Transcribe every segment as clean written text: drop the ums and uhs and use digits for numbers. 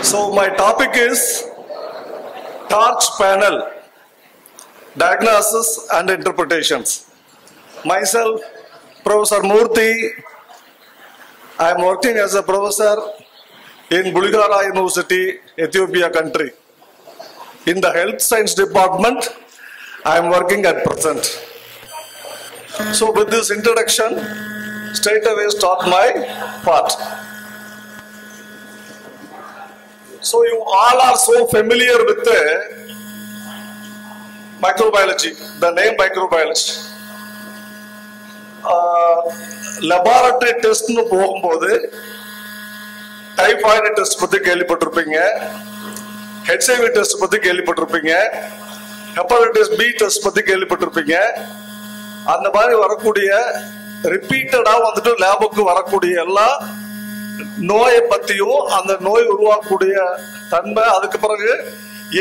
So my topic is torch panel, diagnosis and interpretations. Myself, Professor Murthy. I am working as a professor in Bulgaria University, Ethiopia country. In the health science department, I am working at present. So with this introduction, straight away start my part. So you all are so familiar with the microbiology, the name microbiology. Laboratory test nu pogumbodhu typhoid test பத்தி கேள்விப்பட்டிருப்பீங்க, HIV test பத்தி கேள்விப்பட்டிருப்பீங்க, hepatitis B test பத்தி கேள்விப்பட்டிருப்பீங்க. அந்த மாதிரி வரக்கூடிய ரிப்பீட்டடா வந்துட்டு லேபுக்கு வரக்கூடிய எல்லா நோயை பத்தியும் அந்த நோய் உருவாக்கக்கூடிய தன்மை, அதுக்கு பிறகு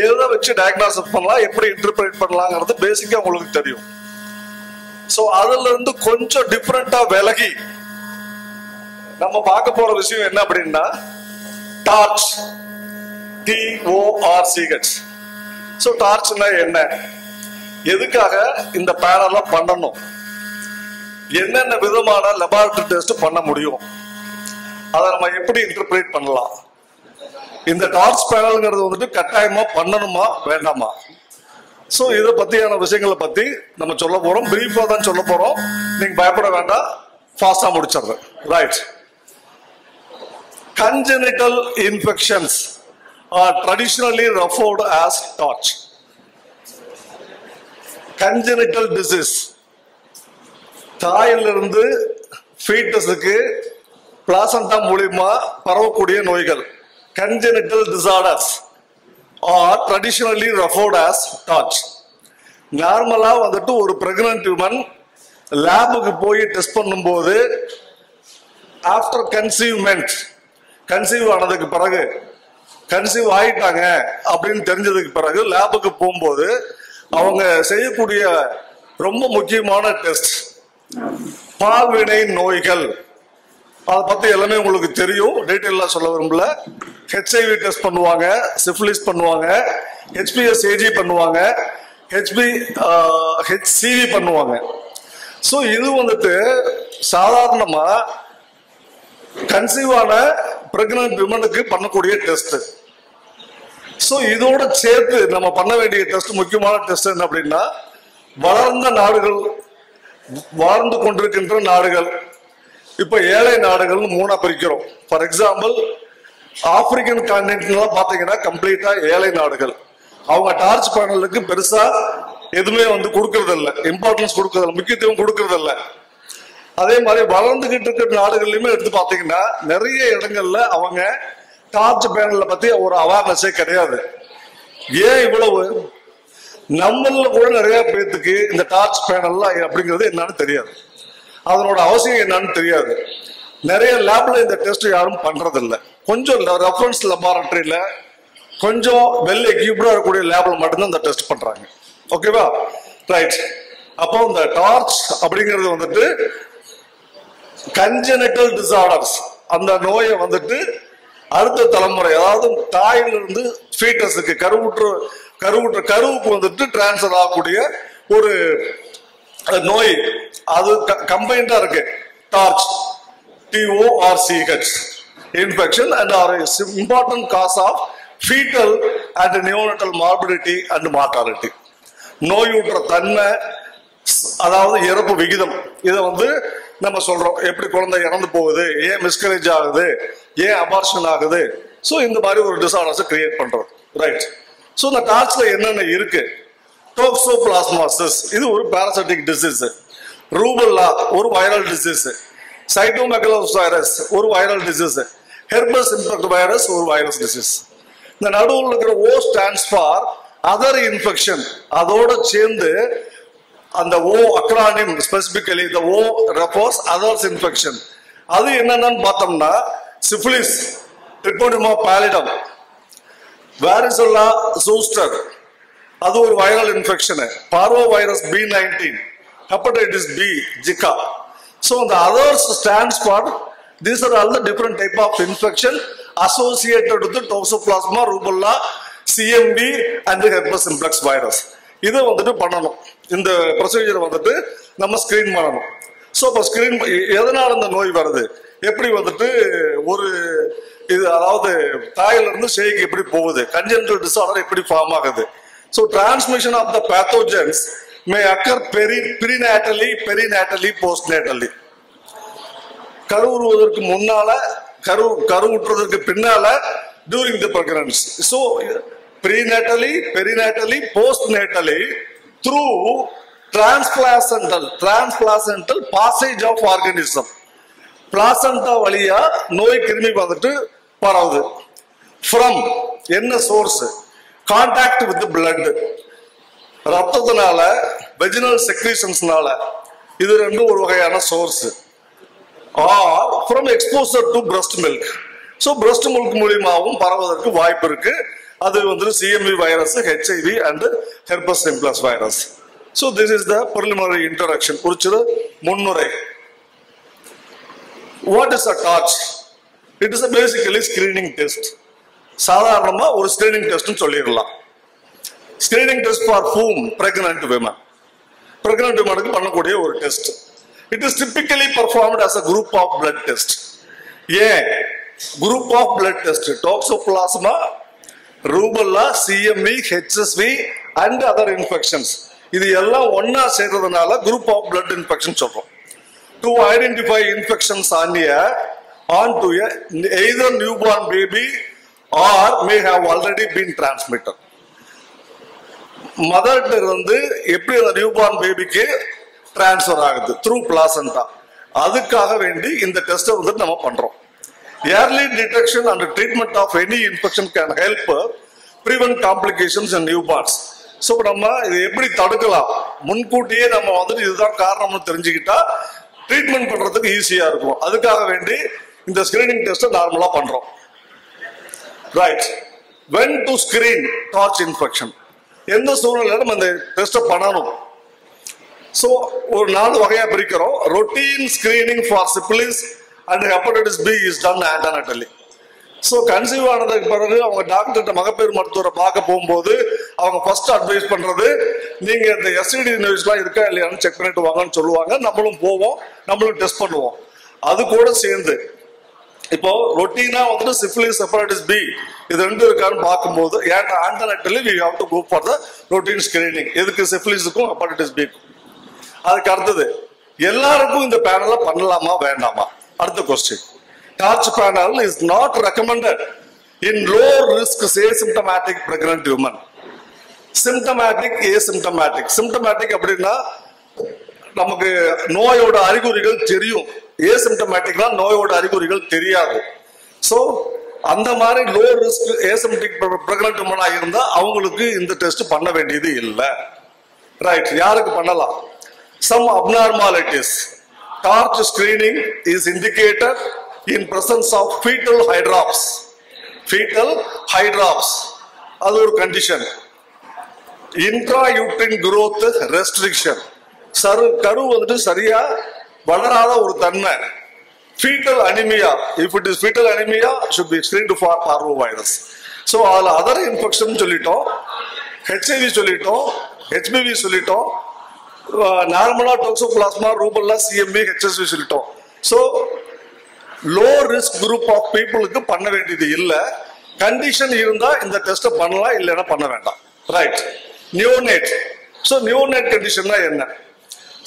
எதை வச்சு டயக்னாசிஸ் பண்ணலாம், எப்படி இன்டர்பிரேட் பண்ணலாங்கிறது பேசிக்கா உங்களுக்கு தெரியும். சோ அதுல இருந்து கொஞ்சம் டிஃபரெண்டா விலகி நம்ம பார்க்க போற விஷயம் என்ன அப்படின்னா டார்ச், TORCH. சோ டார்ச்னா என்ன, எதுக்காக இந்த பேனல பண்ணணும், என்னென்ன விதமான லெபார்டரி டெஸ்ட் பண்ண முடியும், அதை நம்ம எப்படி இன்டர்பிரேட் பண்ணலாம், இந்த டார்ச் பேனல்ங்கிறது வந்துட்டு கட்டாயமா பண்ணணுமா வேண்டாமா. சோ இதை பத்தியான விஷயங்களை பத்தி நம்ம சொல்ல போறோம். பிரீஃபா தான் சொல்ல போறோம், நீங்க பயப்பட வேண்டாம், ஃபாஸ்டா முடிச்சிடுறேன். Right. Congenital infections are traditionally referred as torch. Congenital disease, தாயிலிருந்து ஃபீட்டஸுக்கு பிளாசண்டா மூலமா பரவக்கூடிய நோய்கள், congenital disorders are traditionally referred as torch. நார்மலா வந்துட்டு ஒரு பிரெக்னன்ட் விமன் லேபுக்கு போய் டெஸ்ட் பண்ணும்போது ஆஃப்டர் கன்சீவ்மெண்ட், கன்சீவ் ஆனதுக்கு பிறகு, கன்சீவ் ஆயிட்டாங்க அப்படின்னு தெரிஞ்சதுக்கு பிறகு லேபுக்கு போகும்போது அவங்க செய்யக்கூடிய ரொம்ப முக்கியமான டெஸ்ட் பால்வினை நோய்கள். அதை பத்தி எல்லாமே உங்களுக்கு தெரியும், டீட்டெயிலா சொல்ல விரும்பல. HIV டெஸ்ட் பண்ணுவாங்க, சிஃபிலிஸ் பண்ணுவாங்க, HPS-AG பண்ணுவாங்க, HCV பண்ணுவாங்க. சோ இது வந்துட்டு சாதாரணமா கன்சீவ் ஆன பிரெக்னன்ட் விமனுக்கு பண்ணக்கூடிய டெஸ்ட். சோ இதோட சேர்த்து நம்ம பண்ண வேண்டிய டெஸ்ட், முக்கியமான டெஸ்ட் என்ன அப்படின்னா வளர்ந்த நாடுகள், வாழ்ந்து கொண்டிருக்கின்ற நாடுகள், இப்ப ஏழை நாடுகள் மூணா பிரிக்கிறோம். ஃபார் எக்ஸாம்பிள் ஆப்பிரிக்கன் கான்டினென்ட் பாத்தீங்கன்னா கம்ப்ளீட்டா ஏழை நாடுகள், அவங்க டார்ச் பேனலுக்கு பெருசா எதுவுமே கொடுக்கறது இல்ல, இம்பார்ட்டன்ஸ் கொடுக்கறது இல்ல, முக்கியத்துவம் கொடுக்கறது இல்ல. அதே மாதிரி வளர்ந்துகிட்டு இருக்கிற நாடுகள்லயுமே எடுத்து பாத்தீங்கன்னா நிறைய இடங்கள்ல அவங்க டார்ச் பேனல்ல பத்தி ஒரு அவேர்னஸே கிடையாது. ஏன் இவ்வளவு, நம்மள கூட நிறைய பேருக்கு இந்த டார்ச் பேனல் அப்படிங்கிறது என்னன்னு தெரியாது, அதனோட அவசியம் என்னன்னு தெரியாது. நிறைய லேப்ல இந்த டெஸ்ட் யாரும் பண்றது இல்ல. கொஞ்சம் ரெஃபரன்ஸ் லெபார்டரியில கொஞ்சம் வெல் எக்யூப்டா இருக்கக்கூடிய லேப்ல மட்டும்தான் இந்த டெஸ்ட் பண்றாங்க. ஓகேவா? ரைட். அப்போ இந்த டார்ச் அப்படிங்கிறது வந்துட்டு கன்ஜெனிட்டல் டிசார்டர்ஸ், அந்த நோயை வந்துட்டு அடுத்த தலைமுறை, அதாவது தாயிலிருந்து ஃபீட்டஸுக்கு, கருவுக்கு வந்துட்டு டிரான்ஸ்ஃபர் ஆகக்கூடிய ஒரு நோய். அது கம்பைண்டா இருக்கு. Torch, TORCH infection and are important cause of fetal and neonatal morbidity and mortality. நோயுற்ற தன்மை, அதாவது இறப்பு விகிதம், இதை நம்ம சொல்றோம். எப்படி குழந்தை இறந்து போகுது, ஏன் மிஸ்கரேஜ் ஆகுது, ஏன் அபார்ஷன் ஆகுது. சோ இந்த மாதிரி ஒரு டிசார்டர்ஸ் கிரியேட் பண்றோம். ரைட். சோ இந்த டார்ச்ல என்னென்ன இருக்கு? டோக்சோபிளாஸ்மாசிஸ், இது ஒரு பாராசைட்டிக் டிசீஸ். ரூபல்லா ஒரு வைரல் டிசீஸ். சைட்டோமெகலோஸ் வைரஸ் ஒரு viral disease. Herpes simplex virus ஒரு வைரஸ் டிசீஸ். இந்த நடுவில் இருக்கிற O stands for other infection. அதோட சேர்ந்து அந்த O acronym specifically the O refers others infection. அது என்னன்னு பார்த்தோம்னா சிஃபிலிஸ், ட்ரிகோனிமா பாலிடம், வாரிசெல்லா ஜோஸ்டர், அது ஒரு viral infection. Parvo virus B19, hepatitis B, Zika. So the others stands for, these are all the different type of infection associated with the Toxoplasma, rubella, CMV and the herpes simplex virus. இது வந்துட்டு பண்ணணும். இந்த procedure வந்துட்டு நம்ம screen பண்ணணும். So இப்போ screen எதனால இந்த நோய் வருது, எப்படி வந்துட்டு ஒரு இது அதாவது தாயிலிருந்து சேய்க்கு எப்படி போகுது, கன்ஜெனிட்டல் டிசார்டர் எப்படி ஃபார்ம் ஆகுது. So transmission of the pathogens may occur perinatally postnatally. கருவுறுவதற்கு முன்னால, கருவுற்றுவதற்கு பின்னால, during the pregnancy. So prenatally, perinatally, postnatally, through transplacental passage of organism. Placenta வழியா நோய் கிருமி வந்துட்டு பரவுது. From என்ன source? Contact with the blood. ரத்தத்தினால, vaginal secretionsனால, இது ரெண்டும் ஒரு வகையான source. Or from exposure to breast milk. So breast milk மூலமாவும் பரவுவதற்கு வாய்ப்பு இருக்கு. அது வந்து CMV virus, HIV and herpes simplex virus. So this is the preliminary introduction. ஒரு சிறு முன்னுரை. What is a torch? It is a basically screening test. சாதாரணமா ஒரு ஸ்கிரீனிங் டெஸ்ட் சொல்லிடலாம். Screening test for whom? Pregnant women. Pregnant womenக்கு பண்ணக்கூடிய ஒரு test. It is typically performed as a group of blood test. Yeah, group of blood test. Toxoplasma, rubella, CMV, HSV and other infections. இது எல்லாம் ஒன்னா சேர்றதுனால group of blood infection சொல்றோம். To identify infections onto either newborn baby or may have already been transmitted. மதர்ட்ட இருந்து எப்படி அந்த newborn பேபிக்கு transfer ஆகுது through placenta. அதுக்காக வேண்டி இந்த டெஸ்ட்டை வந்துட்டு நம்ம பண்றோம். Early detection and treatment of any infection can help prevent complications in newborns. So நம்ம இதை எப்படி தடுக்கலாம், முன்கூட்டியே நம்ம வந்துட்டு இதுதான் காரணம்னு தெரிஞ்சுக்கிட்டா ட்ரீட்மெண்ட் பண்றதுக்கு ஈஸியா இருக்கும். அதுக்காக வேண்டி இந்த ஸ்கிரீனிங் டெஸ்ட்டை நார்மலா பண்றோம். Right. when to screen torch infection? எந்த சூழ்நிலையில நம்ம இந்த டெஸ்ட்டை பண்ணணும்? ஸோ ஒரு 4 வகையா பிரிக்கிறோம். Routine screening for syphilis and hepatitis B is done antenatally. So conceive ஆனதுக்கு பிறகு அவங்க டாக்டர்கிட்ட மகப்பேறு மருத்துவரை பார்க்க போகும்போது அவங்க ஃபர்ஸ்ட் அட்வைஸ் பண்றது, நீங்க இந்த எஸ்டிடி நியூஸ்லாம் இருக்கா இல்லையான்னு செக் பண்ணிட்டு வாங்கன்னு சொல்லுவாங்க. நம்மளும் போவோம், நம்மளும் டெஸ்ட் பண்ணுவோம். அது கூட சேர்ந்து இப்போ ரொட்டீனா வந்துட்டு சிபிலிஸ் ஹெப்படைட்டிஸ் பி இது ரெண்டு இருக்கான்னு பார்க்கும்போது ஆன்டனட்டலி we have to go for the routine screening. எதுக்கு? சிபிலிஸுக்கும் ஹெப்படைட்டிஸ் பிக்கும். அதுக்கு அடுத்தது எல்லாருக்கும் இந்த பேனலை பண்ணலாமா வேண்டாமா? அடுத்த question. Torch panel is not recommended in low risk asymptomatic pregnant women. Symptomatic, asymptomatic. Symptomatic அப்படின்னா நமக்கு நோயோட அறிகுறிகள் தெரியும். ஏசிம்டமேட்டிக்னா நோயோட அறிகுறிகள் தெரியாது. ஸோ அந்த மாதிரி லோ ரிஸ்க் ஏசிம்டமேட்டிக் பிரெக்னன்ட் உமனா இருந்தா அவங்களுக்கு இந்த டெஸ்ட் பண்ண வேண்டியது இல்லை. ரைட். யாருக்கு பண்ணலாம்? Some abnormalities. Torch screening is indicated in presence of fetal hydrops. Fetal hydrops. அது ஒரு கண்டிஷன். Intrauterine growth restriction. கரு வந்துட்டு சரியா வளராத ஒரு தன்மை. Fetal anemia. If it is fetal anemia, should be screened for parvovirus. So all other infection சொல்லிட்டோம், HIV சொல்லிட்டோம், HBV சொல்லிட்டோம், நார்மலா டோக்சோபிளாஸ்மா, ரூபல்லா, CMV, HSV சொல்லிட்டோம். So low risk group of பீப்புளுக்கு பண்ண வேண்டியது இல்லை. கண்டிஷன் இருந்தா இந்த டெஸ்ட்டை பண்ணலாம், இல்லைன்னா பண்ண வேண்டாம். ரைட். நியோனேட். ஸோ நியோனேட் கண்டிஷன்னா என்ன?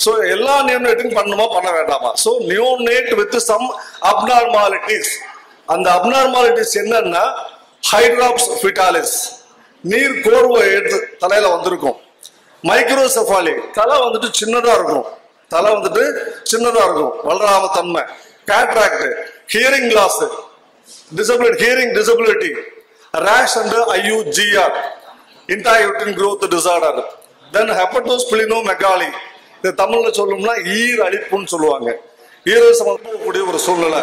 ஸோ எல்லா நியோனேட்டும் பண்ணுமா பண்ண வேண்டாமா? So neonate with some abnormalities. அந்த அப்நார்மாலிட்டிஸ் என்னன்னா ஹைட்ராப்ஸ் ஃபிட்டாலிஸ், நீர் கோர்வை எடுத்து தலையில வந்திருக்கும். மைக்ரோசெஃபாலி, தலை வந்துட்டு சின்னதா இருக்கும், தலை வந்துட்டு சின்னதா இருக்கும், வளராம தன்மை. Cataract, hearing loss, hearing disability, rash and IUGR, intrauterine growth disorder. Then hepatosplenomegaly, இது தமிழ்ல சொல்லணும்னா ஈர் அழிப்புன்னு சொல்லுவாங்க. ஈரல் சம்பந்தப்படக்கூடிய ஒரு சூழ்நிலை.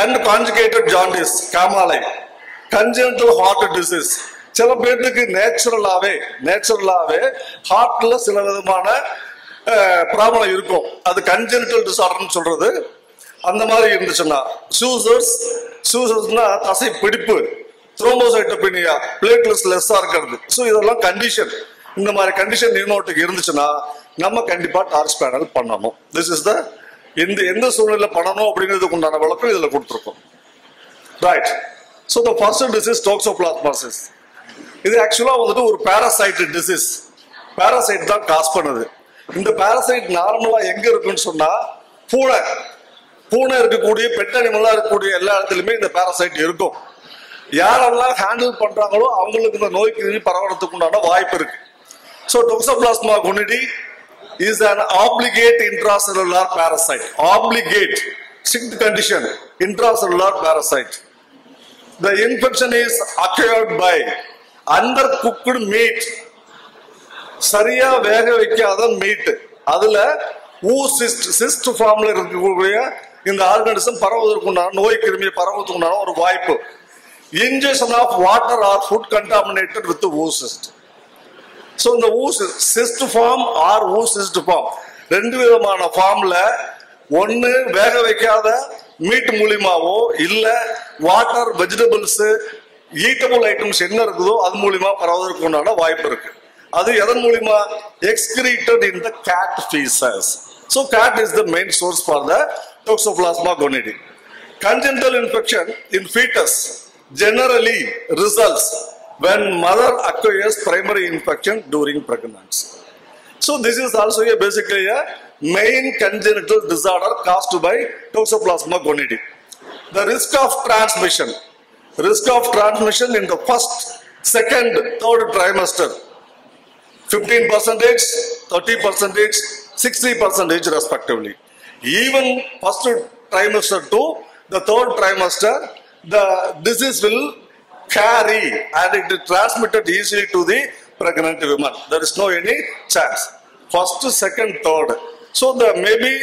அண்ட் கான்ஜுகேட்டட் ஜாண்டிஸ், காமாலை, கன்ஜெனிட்டல் ஹார்ட் டிசீஸ். சில பேருக்கு நேச்சுரலாவே ஹார்ட்ல சில விதமான ப்ராப்ளம் இருக்கும். அது கன்ஜெனிட்டல் டிசார்டர்னு சொல்றது. அந்த மாதிரி இருந்துச்சுன்னா சூசர்ஸ் சூசஸ்னா தசை பிடிப்பு, த்ரோம்போசைட்டோபெனியா, பிளேட்லெட்ஸ் லெஸ்ஸா இருக்கிறது. ஸோ இதெல்லாம் கண்டிஷன். இந்த மாதிரி கண்டிஷன் நியூனோட்டுக்கு இருந்துச்சுன்னா நம்ம கண்டிப்பா டார்ச் பேனல் பண்ணணும். திஸ் இஸ் த எந்த சூழ்நிலை பண்ணணும் அப்படிங்கிறதுக்கு உண்டான விளக்கம் இதுல கொடுத்துருக்கோம். Right. So the first disease toxoplasmosis. இது ஆக்சுவலா வந்துட்டு ஒரு பாராசைட் டிசீஸ். பாராசைட் தான் காஸ் பண்ணுது. இந்த பாராசைட் நார்மலா எங்க இருக்குன்னு சொன்னா பூனை இருக்கக்கூடிய பெட் அனிமலா இருக்கக்கூடிய எல்லா இடத்துலயுமே இந்த பாராசைட் இருக்கும். யாரெல்லாம் ஹேண்டில் பண்றாங்களோ அவங்களுக்கு இந்த நோய் கிருமி பரவறதுக்கு உண்டான வாய்ப்பு இருக்கு. So toxoplasma gondii is an obligate intracellular parasite. Obligate, strict condition, intracellular parasite. The infection is acquired by undercooked meat. சரியா வேக வைக்காத மீட், அதுல சிஸ்ட் ஃபார்ம்ல இருக்கக்கூடிய இந்த ஆர்கானிசம் பரவுவதற்குண்டான நோய் கிருமியை பரவுவதற்குண்டான ஒரு வாய்ப்பு. Injection of water or food contaminated with oocyst. So இந்த cyst form or oocyst form ரெண்டு விதமான ஃபார்ம்ல, ஒன்னு வேக வைக்காத மீட் மூலியமாவோ இல்ல வாட்டர், வெஜிடபிள்ஸ், ஈட்டபிள் ஐட்டம்ஸ் என்ன இருக்குதோ அது மூலியமா பரவுவதற்கு உண்டான வாய்ப்பு இருக்கு. அது எதன் மூலியமா? Excreted in the cat feces. So cat is the main source for the toxoplasma gondii. Congenital infection in fetus generally results when mother acquires primary infection during pregnancy. So this is also basically a main congenital disorder caused by Toxoplasma gonidi. The risk of transmission in the first, second, third trimester, 15%, 30%, 60% respectively. Even first trimester to the third trimester, the disease will carry and it is transmitted easily to the pregnant woman. There is no any chance. First, second, third. So the maybe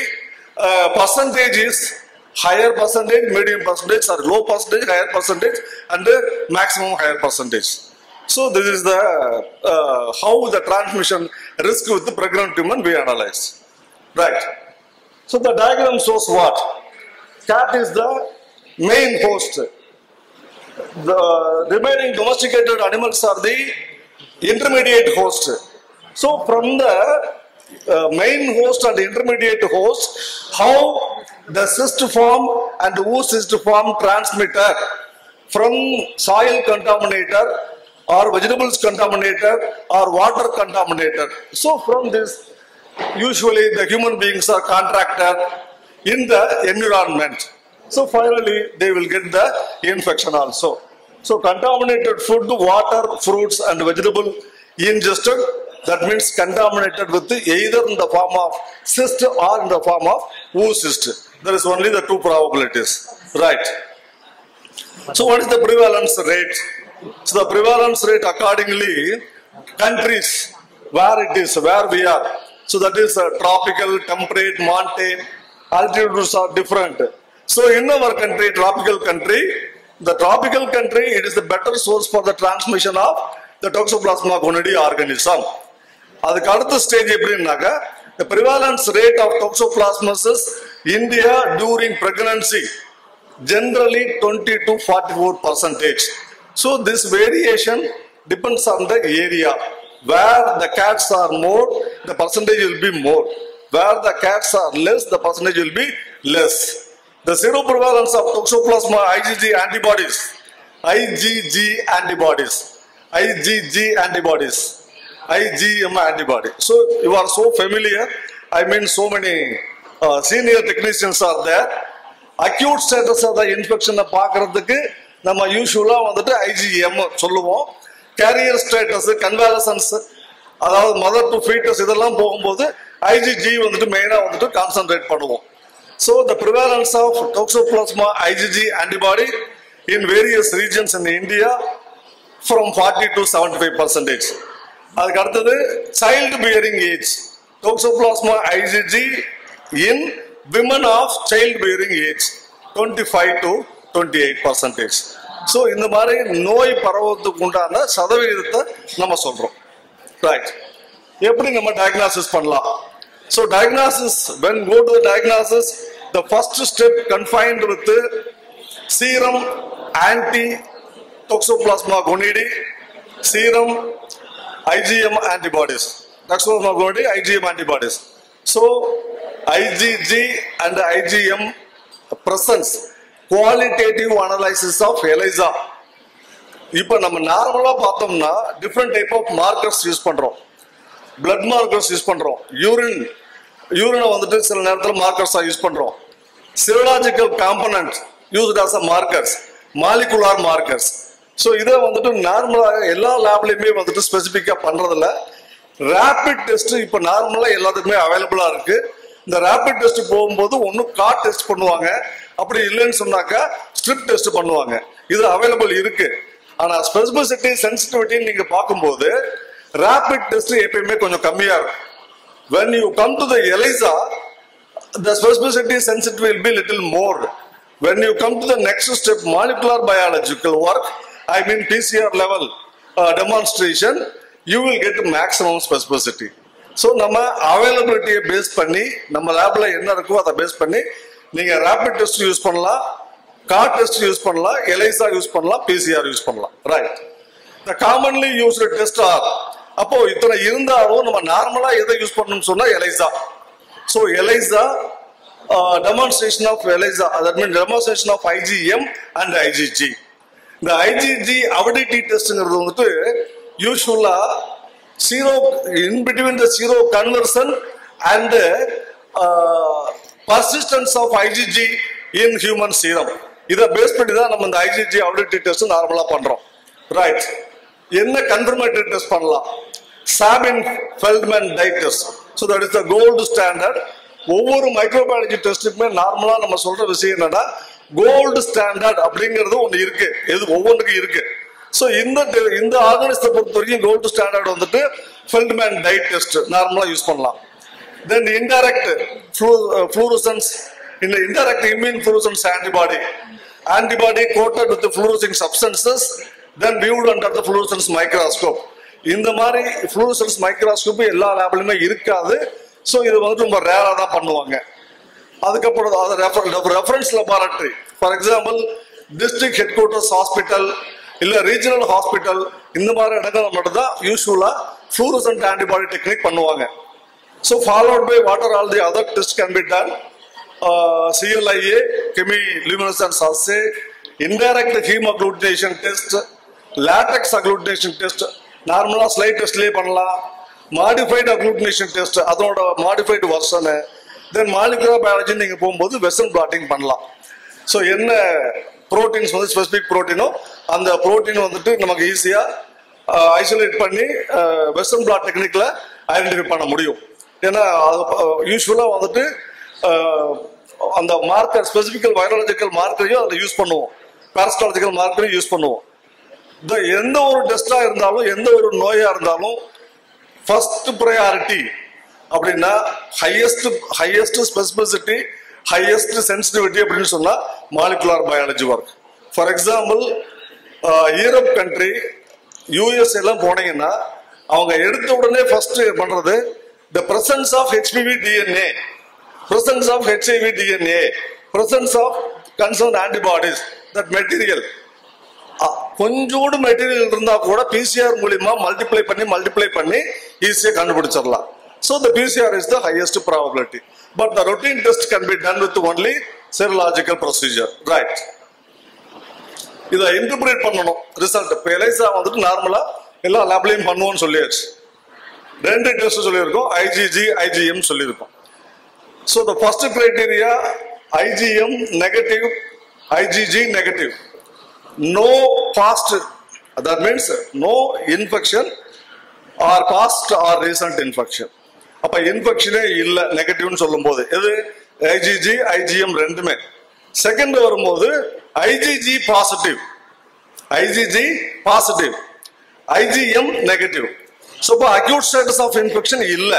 percentage is higher percentage, medium percentage, or low percentage, higher percentage, and maximum higher percentage. So this is the how the transmission risk with the pregnant woman we analyze. Right. So the diagram shows what? Cat is the main host. The remaining domesticated animals are the intermediate host. So from the main host and intermediate host, how the cyst form and oocyst form transmitter from soil contaminator or vegetables contaminator or water contaminator. So from this, usually the human beings are contracted in the environment. So finally they will get the infection also. So contaminated food, water, fruits and vegetable ingested, that means contaminated with either in the form of cyst or in the form of oocyst. There is only the two probabilities. Right. So what is the prevalence rate? So the prevalence rate accordingly, countries where it is, where we are. So that is tropical, temperate, montane, altitudes are different. So in our country, tropical country, the tropical country, it is the better source for the transmission of the Toxoplasma gonidi organism. அதுக்கு அடுத்த stage எப்படின்னாக்க, the prevalence rate of Toxoplasmosis India during pregnancy generally 20 to 44%. So this variation depends on the area. Where the cats are more, the percentage will be more. Where the cats are less, the percentage will be less. The seroprevalence of Toxoplasma IgG antibodies, IgM antibody. So you are so familiar. I mean, so many senior technicians are there. Acute status of the infection பார்க்கிறதுக்கு நம்ம யூசுவலா வந்துட்டு IgM சொல்லுவோம். Carrier status, convalescence, அதாவது mother to fetus இதெல்லாம் போகும்போது IgG வந்துட்டு மெயினா வந்துட்டு கான்சென்ட்ரேட் பண்ணுவோம். So the prevalence of Toxoplasma IgG antibody in various regions in India from 40 to 75%. அதுக்கு அடுத்தது child bearing age, Toxoplasma IgG in women of child bearing age 25 to 28%. So இந்த மாதிரி நோய் பரவுவதற்கு உண்டான சதவீதத்தை நம்ம சொல்றோம். ரைட். எப்படி நம்ம டயக்னாசிஸ் பண்ணலாம்? So diagnosis, when go to the diagnosis, the first step confined with serum anti toxoplasma gonidie, serum IgM antibodies, toxoplasma gonidie IgM antibodies. So IgG and IgM presence, qualitative analysis of ELISA. இப்போ நம்ம நார்மலா பார்த்தோம்னா different type of markers use பண்றோம். Blood markers use பண்றோம். யூரினை வந்துட்டு சில நேரத்தில் மார்க்கர்ஸா யூஸ் பண்றோம். Serological component used as a markers, molecular markers. So இதை வந்துட்டு நார்மலாக எல்லா லேப்லயுமே வந்துட்டு ஸ்பெசிஃபிக்கா பண்றதில்ல. ரேபிட் டெஸ்ட் இப்போ நார்மலா எல்லாத்துக்குமே அவைலபிளா இருக்கு. இந்த ரேபிட் டெஸ்ட் போகும்போது ஒன்னு கார்ட் டெஸ்ட் பண்ணுவாங்க, அப்படி இல்லைன்னு சொன்னாக்கா ஸ்ட்ரிப் டெஸ்ட் பண்ணுவாங்க. இது அவைலபிள் இருக்கு. ஆனா ஸ்பெசிபிசிட்டி சென்சிட்டிவிட்டி நீங்க பார்க்கும்போது ரேபிட் டெஸ்ட் எப்பயுமே கொஞ்சம் கம்மியா இருக்கும். when you come to the ELISA, the specificity sensitivity will be little more. When you come to the next step, molecular biological work, I mean PCR level demonstration, you will get maximum specificity. So நம்ம availability base பண்ணி நம்ம லேப்ல என்ன இருக்கோ அதை base பண்ணி நீங்க rapid test use பண்ணலாம், கார்ட் டெஸ்ட் யூஸ் பண்ணலாம், ELISA யூஸ் பண்ணலாம், PCR யூஸ் பண்ணலாம். Right. The commonly used test are, அப்போ இத்தனை இருந்தாலும் நம்ம நார்மலா எதை யூஸ் பண்ணணும்னு சொன்னா ELISA. So ELISA, demonstration of ELISA, that means demonstration of IgM and IgG. இந்த IgG avidity டெஸ்ட்ங்கிறது வந்துட்டு யூசுவலா zero in between the zero conversion and persistence of IgG in human serum. இதை பேஸ் பண்ணி தான் நம்ம இந்த IgG avidity டெஸ்ட் நார்மலா பண்றோம். Right. என்ன கன்ஃபர்மேட்டரி டெஸ்ட் பண்ணலாம்? Sabin-Feldman dye test. So that is the gold standard. ஒவ்வொரு மைக்ரோபயாலஜி டெஸ்ட்டுக்குமே நார்மலா நம்ம சொல்ற விஷயம் என்னன்னா கோல்டு ஸ்டாண்டர்ட் அப்படிங்கிறது ஒன்று இருக்கு. எது ஒவ்வொன்றுக்கும் இருக்கு. ஸோ இந்த ஆர்கனிசத்தை பொறுத்த வரைக்கும் கோல்டு ஸ்டாண்டர்ட் வந்துட்டு ஃபெல்ட்மேன் டை டெஸ்ட் நார்மலா யூஸ் பண்ணலாம். தென் இன்டைரக்ட் ஃப்ளூரசன்ஸ், இந்த indirect immune fluorescens antibody coated with the fluorescing substances, then viewed under the fluorescence microscope. இந்த மாதிரி fluorescence microscope எல்லா லேப்லயுமே இருக்காது. ஸோ இது வந்து ரொம்ப ரேரா தான் பண்ணுவாங்க. அதுக்கப்புறம் அது reference laboratory, for example district headquarters hospital இல்ல ரீஜனல் ஹாஸ்பிட்டல், இந்த மாதிரி இடங்கள் மட்டும் தான் யூஸ்வலா fluorescent antibody டெக்னிக் பண்ணுவாங்க. So followed by what are all the other test can be done. CLIA, chemiluminescence assay, indirect heme agglutination test, latex agglutination test, நார்மலா slide டெஸ்ட்லயே பண்ணலாம். மாடிஃபைடு அக்ளூட்டினேஷன் டெஸ்ட், அதோட மாடிஃபைடு வெர்ஷன். தென் molecular biology நீங்க போகும்போது vessel blotting பண்ணலாம். So என்ன proteins வந்து specific புரோட்டீனோ அந்த protein வந்துட்டு நமக்கு ஈஸியா ஐசோலேட் பண்ணி வெசல் பிளாட் டெக்னிக்ல ஐடென்டிஃபை பண்ண முடியும். ஏன்னா யூஸ்வலா வந்துட்டு அந்த மார்க்கர் ஸ்பெசிபிக்கல் வைரலாஜிக்கல் மார்க்கரையும் அதை யூஸ் பண்ணுவோம், பாரஸ்டாலஜிக்கல் மார்க்கரையும் யூஸ் பண்ணுவோம். எந்த ஒரு டெஸ்டா இருந்தாலும் எந்த ஒரு நோயா இருந்தாலும் ஃபர்ஸ்ட் ப்ரையாரிட்டி அப்படின்னா ஹையஸ்ட் ஸ்பெசிபிசிட்டி, ஹையஸ்ட் சென்சிட்டிவிட்டி அப்படின்னு சொன்னா molecular biology work. For example Europe country, US எல்லாம் போனீங்கன்னா அவங்க எடுத்த உடனே ஃபர்ஸ்ட் பண்றது the presence of HPV DNA, presence of HIV DNA, presence of concerned antibodies, that material. கொஞ்சோடு மெட்டீரியல் இருந்தா கூட PCR மூலமா மல்டிப்ளை பண்ணி ஈஸியா கண்டுபிடிச்சிடலாம். So the PCR is the highest probability, but the routine test can be done with only serological procedure. Right. இதை interpret பண்ணணும் result. இப்போ ELISA வந்துட்டு நார்மலா எல்லா லேப்லையும் பண்ணுவோம்னு சொல்லியாச்சு. ரெண்டு டெஸ்ட் சொல்லியிருக்கோம், IgG IgM சொல்லியிருக்கோம். So the first criteria, IgM negative, IgG negative, no past, that means no infection or past or recent infection. அப்ப இன்ஃபெக்ஷனே இல்ல நெகட்டிவ்னு சொல்லும் போது எது IgG IgM ரெண்டுமே. செகண்ட் வரும்போது IgG positive, IgM negative. So இப்போ அக்யூட் ஸ்டேட்டஸ் ஆஃப் இன்ஃபெக்ஷன் இல்ல,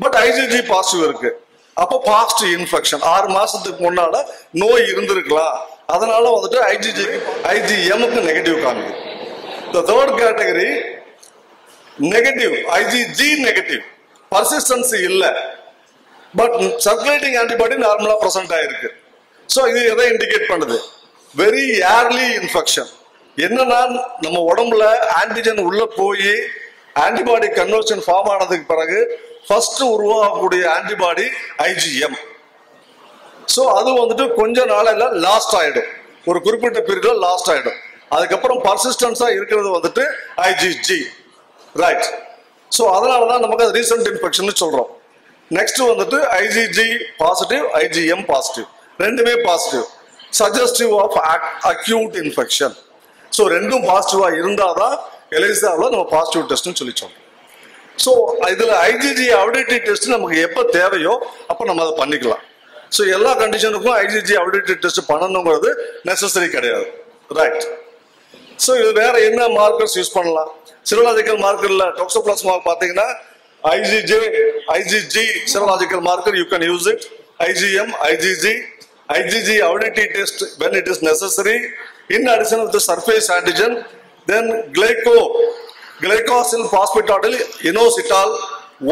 but IgG positive இருக்கு. அப்போ பாஸ்ட் இன்ஃபெக்ஷன் 6 மாசத்துக்கு முன்னால நோய் இருந்திருக்கலாம், அதனால வந்துட்டு IgMக்கு நெகட்டிவ் காமிக்குது. The third category negative, IgG negative, persistence இல்ல, பட் சர்க்குலேட்டிங் ஆன்டிபாடி நார்மலா பிரசன்ட் ஆயிருக்கு. ஸோ இது எதை இண்டிகேட் பண்ணுது? Very early infection. என்னன்னா நம்ம உடம்புல ஆன்டிஜன் உள்ள போய் ஆன்டிபாடி கன்வர்ஷன் ஃபார்ம் ஆனதுக்கு பிறகு ஃபர்ஸ்ட் உருவாகக்கூடிய ஆன்டிபாடி ஐஜிஎம். ஸோ அது வந்துட்டு கொஞ்ச நாளையில லாஸ்ட் ஆயிடும், ஒரு குறிப்பிட்ட பீரியட்ல லாஸ்ட் ஆயிடும். அதுக்கப்புறம் பர்சிஸ்டன்ஸா இருக்கிறது வந்துட்டு ஐஜிஜி, ரைட்? ஸோ அதனாலதான் நமக்கு அது ரீசன்ட் இன்ஃபெக்ஷன் சொல்றோம். நெக்ஸ்ட் வந்துட்டு ஐஜிஜி பாசிட்டிவ், ஐஜிஎம் பாசிட்டிவ், ரெண்டுமே positive, suggestive of acute infection. So ரெண்டும் பாசிட்டிவா இருந்தாதான் எலிசாவில் நம்ம பாசிட்டிவ் டெஸ்ட்னு சொல்லி சொல்றோம். ஸோ இதுல ஐஜிஜி அவிடிட்டி டெஸ்ட் நமக்கு எப்போ தேவையோ அப்போ நம்ம அதை பண்ணிக்கலாம். ஸோ எல்லா கண்டிஷனுக்கும் ஐஜிஜி அவிடிட்டி டெஸ்ட் பண்ணணுங்கிறது நெசசரி கிடையாது, ரைட்? ஸோ இது வேற என்ன மார்க்கர்ஸ் யூஸ் பண்ணலாம்? சிரோலாஜிக்கல் மார்க்கர்ல டோக்ஸோபிளாஸ்மா பார்த்தீங்கன்னா IgG serological marker you can use it. IgM, IgG avidity test when it is necessary. In addition of the surface antigen, then glycosyl phosphatidyl inositol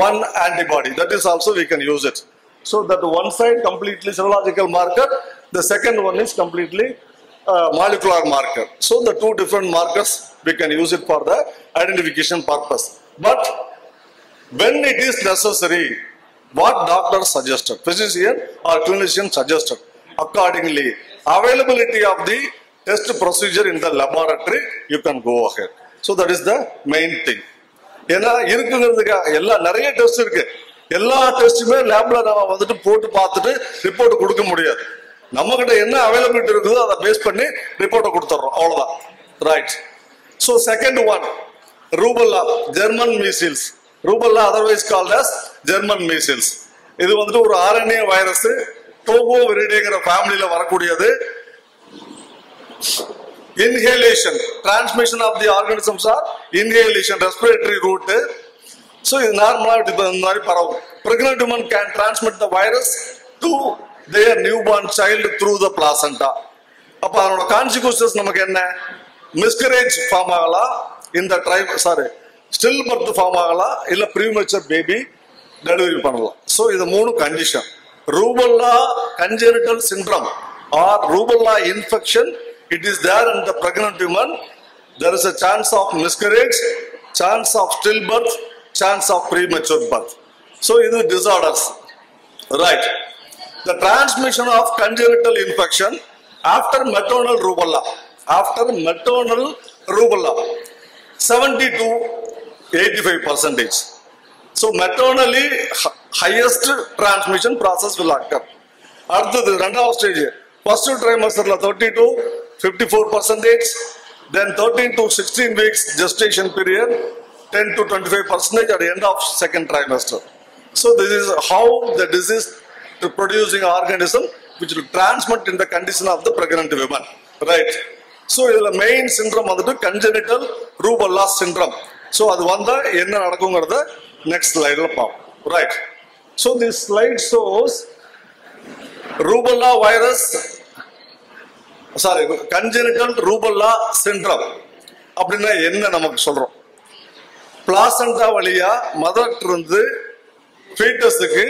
1 antibody, that is also we can use it. So that one side completely serological marker, the second one is completely molecular marker. So the two different markers we can use it for the identification purpose. But when it is necessary, what doctor suggested, physician or clinician suggested, accordingly availability of the test procedure in the laboratory, you can go ahead. So that is the main thing. ஏன்னா இருக்குங்கிறதுக்கு எல்லாம் நிறைய test இருக்கு, எல்லா டெஸ்ட்டுமே லேப்ல நம்ம வந்துட்டு போட்டு பார்த்துட்டு ரிப்போர்ட் கொடுக்க முடியாது. நம்ம கிட்ட என்ன அவைலபிலிட்டி இருக்குதோ அதை பேஸ் பண்ணி ரிப்போர்ட்டை கொடுத்துட்றோம், அவ்வளவுதான், right? So second one rubella, German measles. Rubella otherwise called as German measles. இது வந்துட்டு ஒரு ஆர்என்ஏ வைரஸ், டோகோ விரிடேங்கிற ஃபேமிலியில வரக்கூடியது. Inhalation, transmission of the organisms are inhalation, respiratory route. So இது நார்மலா இந்த மாதிரி பரவும். Pregnant woman can transmit the virus to their newborn child through the placenta. அப்ப அதோட கான்சிக்வன்சஸ் நமக்கு என்ன? மிஸ்கரேஜ் ஃபார்ம் ஆகலாம், இந்த ஸ்டில் பர்த் ஃபார்ம் ஆகலாம், இல்ல ப்ரீமெச்சூர் பேபி டெலிவரி பண்ணலாம். ஸோ இது மூணு condition. Rubella congenital syndrome or rubella infection, it is there in the pregnant woman. There is a chance of miscarriage, chance of stillbirth, chance of premature birth. So it is disorders, right? The transmission of congenital infection after maternal rubella, 70 to 85%. So maternally highest transmission process will occur. அடுத்தது ரெண்டாவது stage, first trimester 30 to 54%, then 13 to 16 weeks gestation period, 10 to 25% at the end of second trimester. So this is how the disease producing organism which will transmit in the condition of the pregnant woman, right? So the main syndrome வந்துட்டு congenital rubella syndrome. So அது வந்தா என்ன நடக்கும்ங்கறத next slideல பாப்போம், right? So this slide shows rubella virus, congenital rubella syndrome அப்படின்னா என்ன நமக்கு சொல்றோம்? Placenta வழியா மதர் இருந்து ஃபீட்டஸுக்கு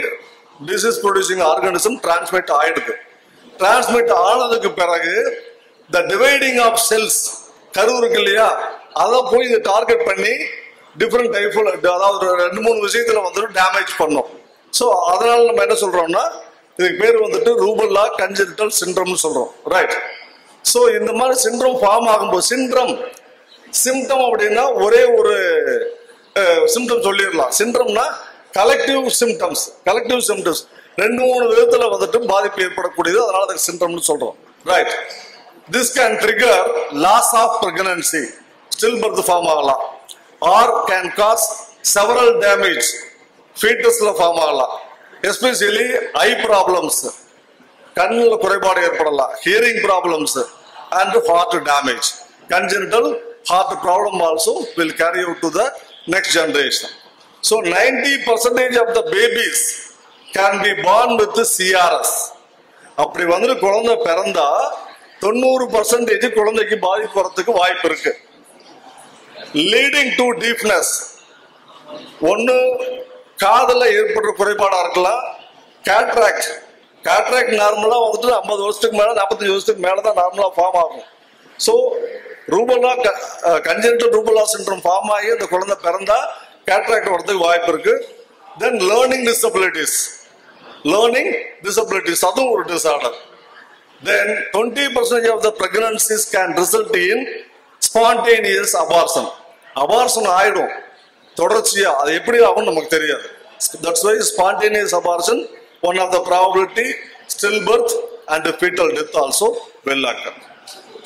டிசீஸ் ப்ரொடியூசிங் ஆர்கானிசம் டிரான்ஸ்மிட் ஆயிடுது. டிரான்ஸ்மிட் ஆனதுக்கு பிறகு த டிவைடிங் ஆஃப் செல்ஸ், கரு இருக்கு இல்லையா, அதை போய் இதை டார்கெட் பண்ணி டிஃப்ரெண்ட் டைப், அதாவது 2-3 விஷயத்துல வந்துட்டு டேமேஜ் பண்ணும். ஸோ அதனால நம்ம என்ன சொல்றோம்னா இதுக்கு பேர் வந்துட்டு ரூபல்லா கன்ஜெனிட்டல் சிண்ட்ரம்னு சொல்றோம், ரைட்? ஸோ இந்த மாதிரி சிண்ட்ரம் ஃபார்ம் ஆகும்போது, சிம்டம் அப்படின்னா ஒரே ஒரு சிம்டம் சொல்லிடலாம். சிண்ட்ரம்னா கலெக்டிவ் சிம்டம்ஸ் 2-3 விதத்துல வந்துட்டு பாதிப்பு ஏற்படக்கூடியது, அதனால அதுக்கு சிண்ட்ரம்னு சொல்றோம், right? This can trigger loss of pregnancy, stillbirth form ஆகலாம், or can cause several damage, ஃபீட்டஸ்ல ஃபார்ம் ஆகலாம், எஸ்பெஷலி ஐ ப்ராப்ளம்ஸ், கண்ணில் குறைபாடு ஏற்படலாம், hearing problems and heart damage. Congenital heart problem also will carry out to the next generation. So 90% of the babies can be born with CRS. அப்படி வந்து குழந்தை பிறந்தா 90% குழந்தைக்கு பாதிப்பு வரதுக்கு வாய்ப்பு இருக்கு. Leading to deafness, ஒன்னு காதல ஏற்படுற குறைபாடா இருக்கலாம், cataract கேட்ராக்ட் நார்மலா வந்துட்டு 50 வருஷத்துக்கு மேல 45 வருஷத்துக்கு மேல தான் நார்மலா ஃபார்ம் ஆகும். So rubella congenital rubella syndrome form ஆகி அந்த குழந்தை பிறந்தா கேட்ராக்ட் வரதுக்கு வாய்ப்பு இருக்கு. தென் லேர்னிங் டிசபிலிட்டிஸ் அதுவும் ஒரு disorder. Then 20% of the pregnancies can result in spontaneous abortion. Abortion ஆயிடும் தொடர்ச்சியா, அது எப்படி ஆகும் நமக்கு தெரியாது. That's why spontaneous abortion, one of the probability, stillbirth and fetal death also will occur.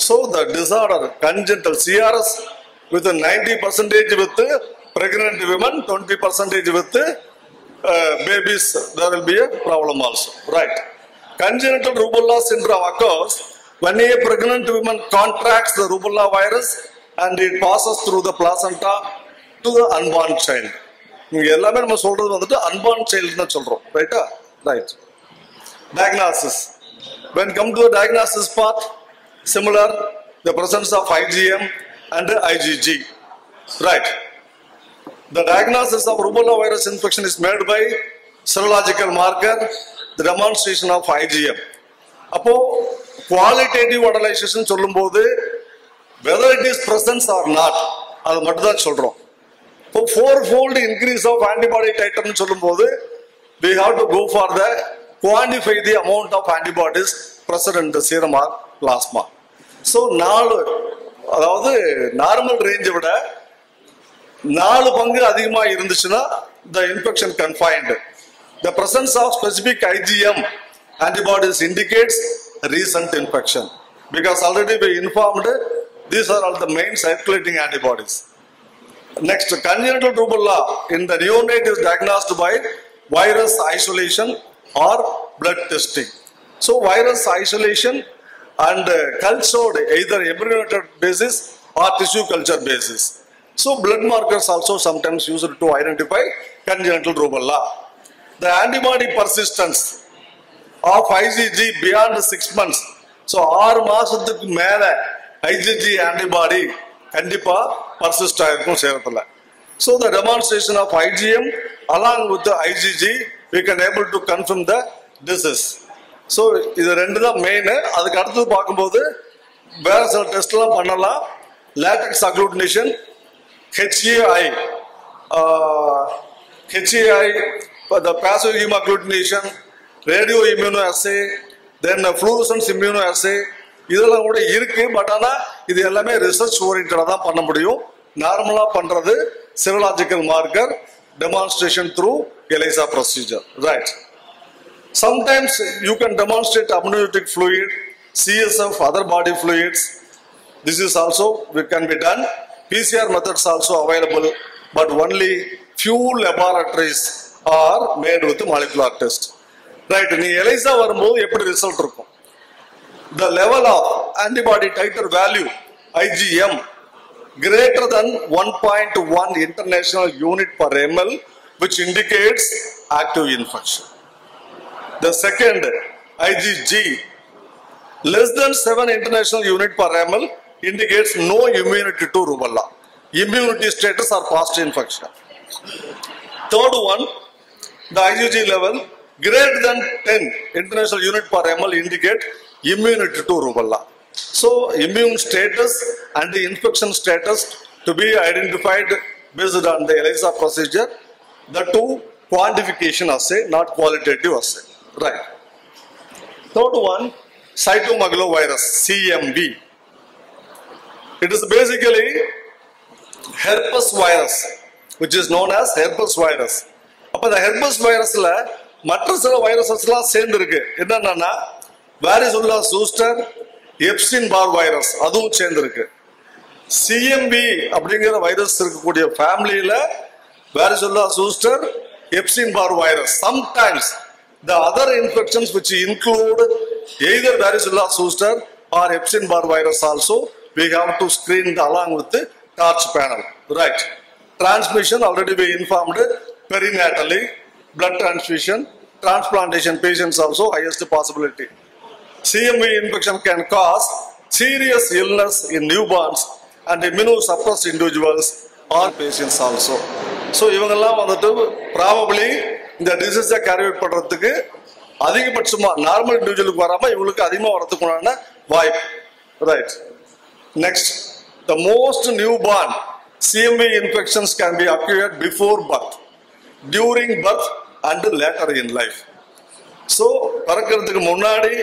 So the disorder congenital CRS with a 90% with pregnant women, 20% with babies, there will be a problem also, right? Congenital rubella syndrome occurs when a pregnant woman contracts the rubella virus and it passes through the placenta to the unborn child. இங்க எல்லாமே நம்ம சொல்றது வந்துட்டு unborn child னு சொல்றோம், ரைட்டா? Right. Diagnosis. When come to the diagnosis part, similar, the presence of IgM and IgG, right? The diagnosis of rubella virus infection is made by serological marker, the demonstration of IgM. அப்போ qualitative analysis சொல்லும்போது whether it is present or not அது மட்டும் தான் சொல்றோம். இப்போ fourfold increase of antibody titer னு சொல்லும்போது we have to go for the quantify the amount of antibodies present in the serum or plasma. So 4, அதாவது normal ரேஞ்சை விட 4 பங்கு அதிகமா இருந்துச்சுன்னா the infection confined. The presence of specific IgM antibodies indicates recent infection because already we informed these are all the main circulating antibodies. Next, congenital rubella in the neonate is diagnosed by virus isolation or blood testing. So virus isolation and cultured either embryonated basis or tissue culture basis. So blood markers also sometimes used to identify congenital rubella. The antibody persistence of IgG beyond 6 months. So 6 மாசத்துக்கு மேல IgG antibody கண்டிப்பா persist ஆயிருக்கும் சேரத்துல. So the demonstration of IgM along with the IgG we can able to confirm the disease. So இது ரெண்டு தான் main. அதுக்கு அடுத்து பார்க்கும்போது வேற சில டெஸ்ட் எல்லாம் பண்ணலாம். LaTeX agglutination, HAI, the passive hemagglutination, radio immunoassay, then fluorescence immunoassay, இதெல்லாம் கூட இருக்கு. பட் ஆனா இது எல்லாமே ரிசர்ச் ஓரியன்டா தான் பண்ண முடியும். நார்மலா பண்றது serological marker demonstration through ELISA procedure, right? Sometimes you can demonstrate amniotic fluid, CSF, other body fluids. This is also can be done. PCR methods also available, but only few laboratories are made with molecular test. Right? நீ ELISA வரும்போது எப்படி result இருக்கும்? The level of antibody titer value IgM greater than 1.1 international unit per ml, which indicates active infection. The second, IgG less than 7 international unit per ml indicates no immunity to rubella. Immunity status or past infection. Third one, the IgG level greater than 10 international unit per ml indicate immunity to rubella. So immune status and the infection status to be identified based on the ELISA procedure. The two quantification assay, not qualitative assay. Right. Third one, cytomegalovirus, CMV. It is basically herpes virus, which is known as herpes virus. அப்ப the herpes virusல மற்ற சில வைரஸஸ்லாம் சேர்ந்து இருக்கு. என்னன்னா varicella zoster, Epstein-Barr virus அதுவும் சேர்ந்து இருக்கு. CMV அப்படிங்கிற வைரஸ் இருக்கக்கூடிய ஃபேமிலியில varicella zoster, Epstein-Barr virus. Sometimes the other infections which include either varicella zoster or Epstein-Barr virus also we have to screen along with the torch panel. Right. Transmission already we informed perinatally, blood transfusion, transplantation patients also highest possibility. CMV infection can cause serious illness in newborns and immunosuppressed individuals or patients also. So இவங்கெல்லாம் வந்துட்டு probably இந்த disease carry பண்றதுக்கு அதிகபட்சமா normal இண்டிவிஜுவலுக்கு வராம இவங்களுக்கு அதிகமா வரதுக்குண்டான வாய்ப்பு. Right. Next, the most newborn CMV infections can be acquired before birth, during birth and later in life. So பிறக்கிறதுக்கு முன்னாடி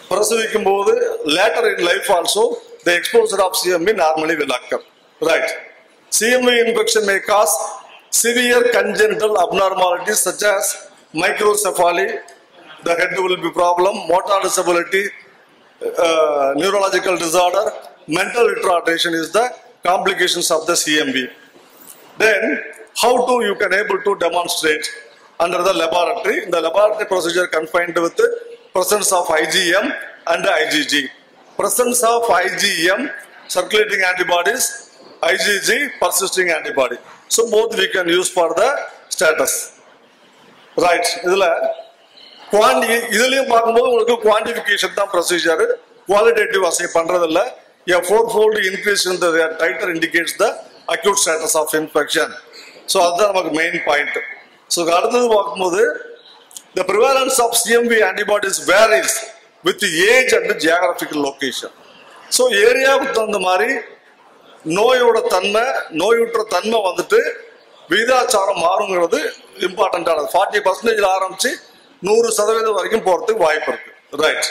பிரசவிக்கும் போது later in life also the exposure of CMV normally will occur. Right. CMV infection may cause severe congenital abnormalities such as microcephaly, the head will be problem, motor disability, neurological disorder, mental retardation is the complications of the CMV. Then how to you can able to demonstrate under the laboratory? The laboratory procedure confined with the presence of IgM and IgG. Presence of IgM, circulating antibodies, IgG, persisting antibody. So both we can use for the status. Right. இதுலயும் பார்க்கும்போது உங்களுக்கு quantification தான் procedure, qualitative அசை பண்றது இல்ல. A fourfold increase in the titer indicates the acute status of infection. So அதுதான் நமக்கு main point. So அடுத்தது பார்க்கும்போது the prevalence of CMV antibodies varies with the age and the geographical location. So ஏரியாவுக்கு தகுந்த மாதிரி நோயோட தன்மை, நோயுற்ற தன்மை வந்துட்டு விகிதாச்சாரம் மாறுங்கிறது இம்பார்ட்டன்டானது. 40% ஆரம்பிச்சு 100% வரைக்கும் போறதுக்கு வாய்ப்பு இருக்கு. Right.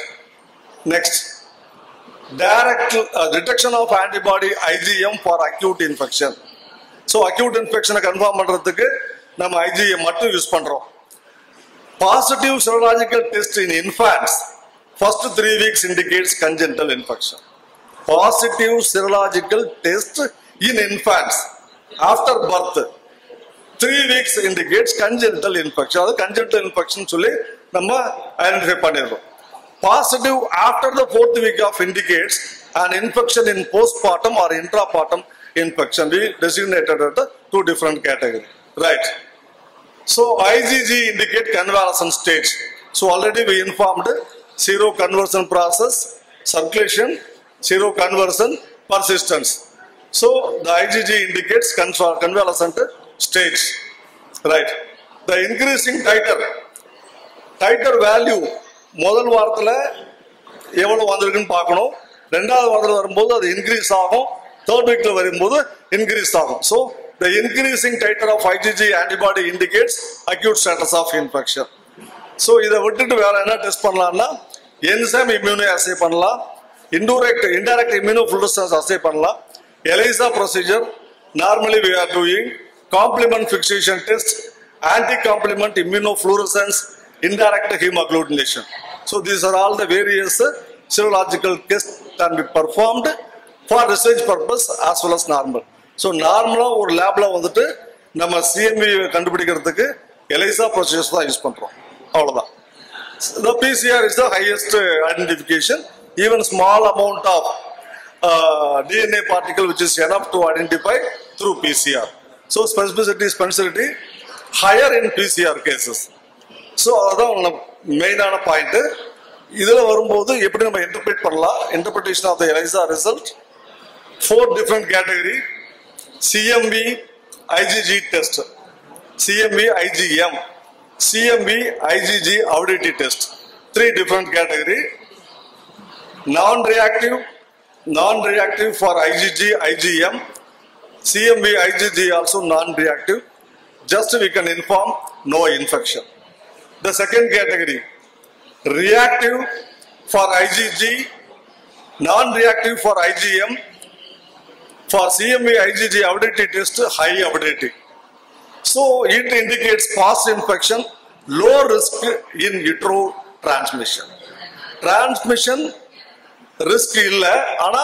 Next, direct detection of antibody IgM for acute infection. So acute இன்ஃபெக்ஷனை கன்ஃபார்ம் பண்றதுக்கு நம்ம IgM மட்டும் யூஸ் பண்றோம். Positive serological test in infants first 3 weeks indicates congenital infection. Positive serological test in infants after birth 3 weeks indicates congenital infection. அது congenital infection சொல்லி நம்ம identify பண்ணிடுறோம். Positive after the 4th week of indicates an infection in postpartum or intrapartum infection. We designated it 2 different categories. Right. So IgG indicate convalescent stage. So already we informed seroconversion process, circulation, seroconversion, persistence. So the IgG indicates convalescent stage. Right. The increasing titer value முதல் வாரத்துல எவ்வளவு வந்திருக்குன்னு பார்க்கணும். ரெண்டாவது வாரத்துல வரும்போது அது increase ஆகும், தேர்ட் வீக்ல வரும்போது இன்க்ரீஸ் ஆகும். So the increasing titer of IgG antibody indicates acute status of infection. So இதை விட்டுட்டு வேற என்ன டெஸ்ட் பண்ணலாம்னா என்சைம் இம்யூனோ அசே பண்ணலாம், indirect immunofluorescence assay பண்ணலாம், ELISA procedure normally we are doing, complement fixation test, anti-complement immunofluorescence, indirect hemagglutination. So these are all the various serological tests can be performed for research purpose as well as normal. So நார்மலா ஒரு லேப்ல வந்துட்டு நம்ம CMV கண்டுபிடிக்கிறதுக்கு ELISA procedures தான் use பண்றோம். அவ்வளவுதான். The PCR is the highest identification. Even small amount of DNA particle which is enough to identify through PCR. So specificity higher in PCR cases. So அதான் மெயினான பாயிண்ட். இதுல வரும்போது எப்படி நம்ம இன்டர்பிரேட் பண்ணலாம்? Interpretation of the ELISA result 4 different category. CMV IgG test, CMV IgM, CMV IgG avidity test. 3 different category. Non-reactive for IgG IgM, CMV IgG also non-reactive. Just we can inform no infection. The second category, reactive for IgG, non-reactive for IgM. For CMV IgG avidity test, high avidity. So it indicates past infection, low risk in utero transmission. Transmission risk இல்ல, ஆனா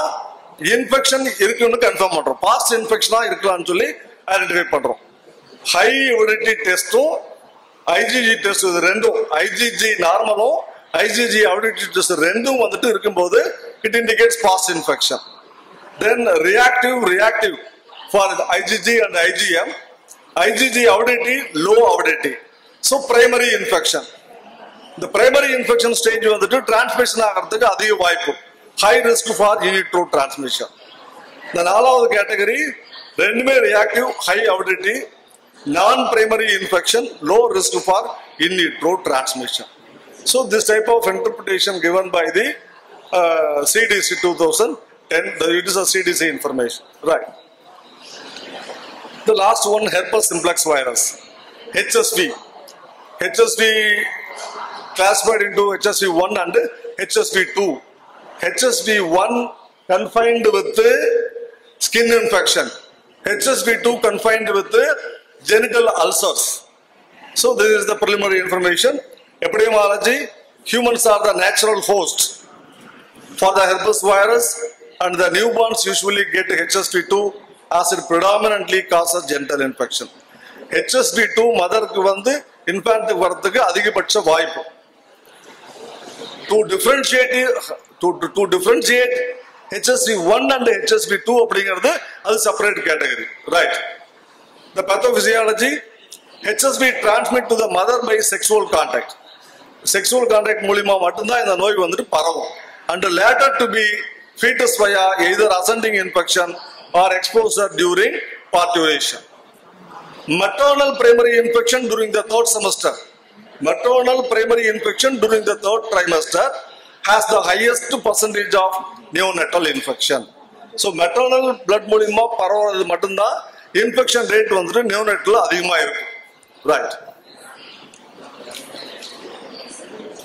infection இருக்குன்னு confirm பண்றோம். Past இன்ஃபெக்ஷனா இருக்கலாம்னு சொல்லி identify பண்றோம். High அவிடிட்டி டெஸ்டும் IgG test இது ரெண்டும், IgG நார்மலும் IgG avidity test ரெண்டும் வந்துட்டு இருக்கும்போது it indicates past infection. Then reactive for IgG and IgM, IgG avidity, low avidity. So primary infection. The primary infection stage வந்துட்டு transmission ஆகிறதுக்கு அதிக வாய்ப்பு, high risk for in vitro transmission. The நாலாவது category ரெண்டுமே reactive, high avidity, non-primary infection, low risk for in vitro transmission. So this type of interpretation given by the CDC 2010, it is a CDC information, right? The last one, herpes simplex virus, HSV. HSV classified into HSV1 and HSV2. HSV1 confined with the skin infection. HSV2 confined with the genital ulcers. So this is the preliminary information. Epidemiology, humans are the natural host for the herpes virus, and the newborns usually get HSV2 as it predominantly causes genital infection. HSV2 mother ku vandu infant varadhukku adhigapaksha vaaipu. To differentiate HSV1 and HSV2 அப்படிங்கிறது அது separate category, right? The pathophysiology, HSV transmit to the mother by sexual contact. Sexual contact மூலமா மட்டும்தான் இந்த நோய் வந்துட்டு பரவும், and later to be fetus via either ascending infection or exposure during parturition. Maternal primary infection during the third semester. Maternal primary infection during the third trimester has the highest percentage of neonatal infection. So maternal blood மூலமா பரவுறது மட்டும்தான் infection rate வந்துட்டு neonatal அதிகமா இருக்கும், right?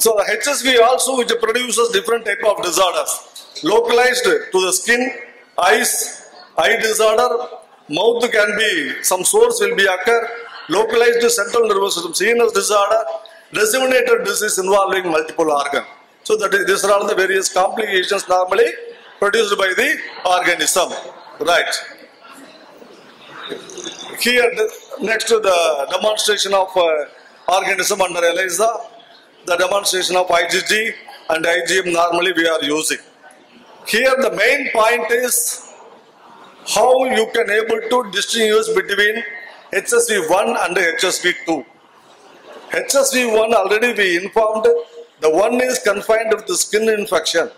So the HSV also, which produces different type of disorders, localized to the skin, eyes, eye disorder, mouth can be, some source will be occur, localized to central nervous system, CNS disorder, disseminated disease involving multiple organs. So that is, these are all the various complications normally produced by the organism, right? Here, next to the demonstration of organism under ELISA, the demonstration of IgG and IgM normally we are using. Here the main point is how you can able to distinguish between HSV1 and HSV2. HSV1 already we informed, the one is confined with the skin infection.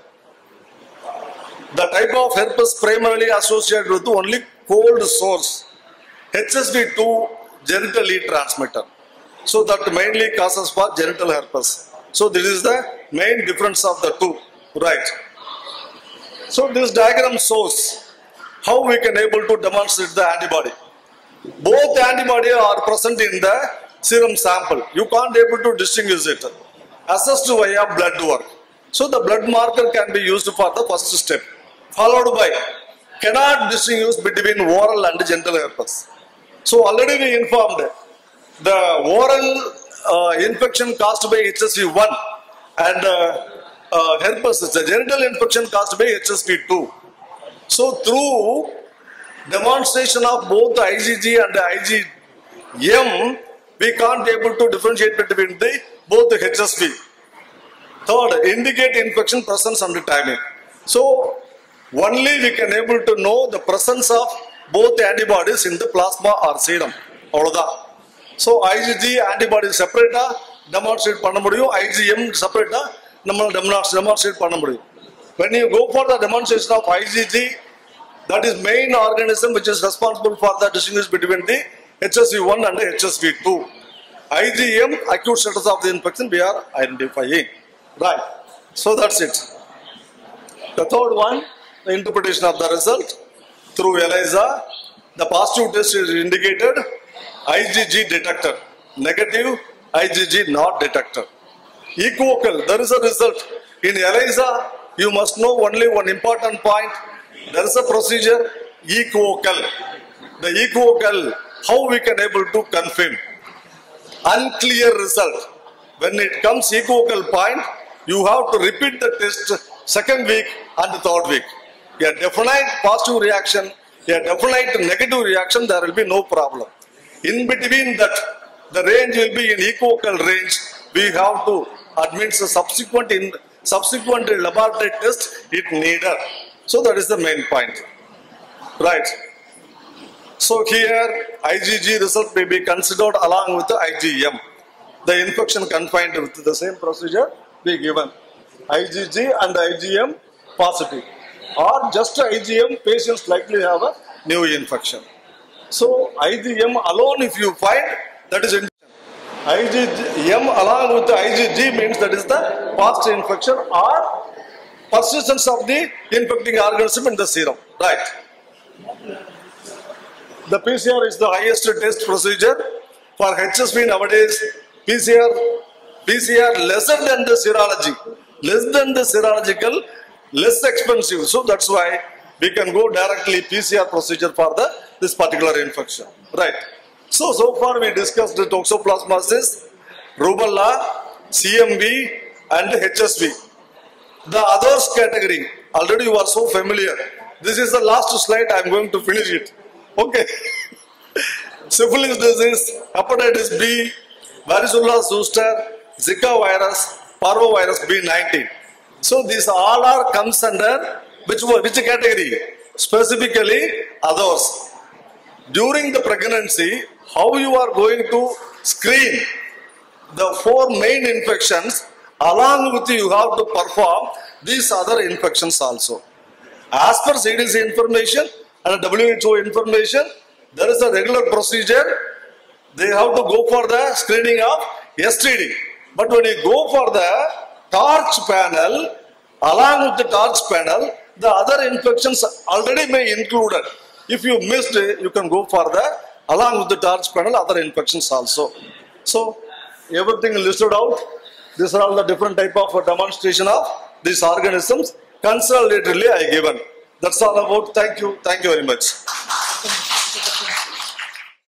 The type of herpes primarily associated with only cold source. HSV2 genitally transmitter. So that mainly causes for genital herpes. So this is the main difference of the two, right? So this diagram shows how we can able to demonstrate the antibody. Both antibody are present in the serum sample. You can't able to distinguish it. Assessed via blood work. So the blood marker can be used for the first step. Followed by, cannot distinguish between oral and genital herpes. So already we informed the oral infection caused by HSV1 and herpes, the genital infection caused by HSV2. So through demonstration of both IgG and IgM, we can't able to differentiate between both the HSV. Third, indicate infection presence and timing. So only we can able to know the presence of both antibodies in the plasma or serum. So IgG antibody separate demonstrate பண்ண முடியும், IgM separate நம்ம demonstrate பண்ண முடியும். When you go for the demonstration of IgG, that is main organism which is responsible for the distinguish between the HSV1 and the HSV2. IgM, acute status of the infection, we are identifying, right? So that's it. The third one, the interpretation of the result through ELISA. The positive test is indicated IgG detector, negative IgG not detector. Equivocal, there is a result. In ELISA, you must know only one important point. There is a procedure, equivocal. The equivocal, how we can able to confirm? Unclear result. When it comes equivocal point, you have to repeat the test second week and third week. A definite positive reaction, a definite negative reaction, there will be no problem. In between that, the range will be in equivocal range. We have to administer subsequent laboratory test if needed. So that is the main point, right? So here IgG result may be considered along with the IgM. The infection confined with the same procedure be given. IgG and IgM positive, or just IgM, patients likely have a new infection. So IgM alone, if you find, that is infection. IgM along with the IgG means that is the past infection or persistence of the infecting organism in the serum. Right. The PCR is the highest test procedure. For HSV nowadays, PCR lesser than the serology, less than the serological, less expensive. So that's why we can go directly PCR procedure for this particular infection. Right. So far we discussed the toxoplasmosis, rubella, CMV and HSV. The others category, already you are so familiar. This is the last slide, I am going to finish it. Okay. Syphilis disease, hepatitis B, varicella zoster, Zika virus, parvovirus B19. So these all are comes under which category? Specifically others. During the pregnancy, how you are going to screen the 4 main infections, along with you have to perform these other infections also. As per CDC information and WHO information, there is a regular procedure. They have to go for the screening of STD. But when you go for the TORCH panel, along with the TORCH panel, the other infections already may included. If you missed it, you can go for the, along with the TORCH panel, other infections also. So, everything listed out. These are all the different type of demonstration of these organisms. Consolidatedly I given. That's all about. Thank you. Thank you very much.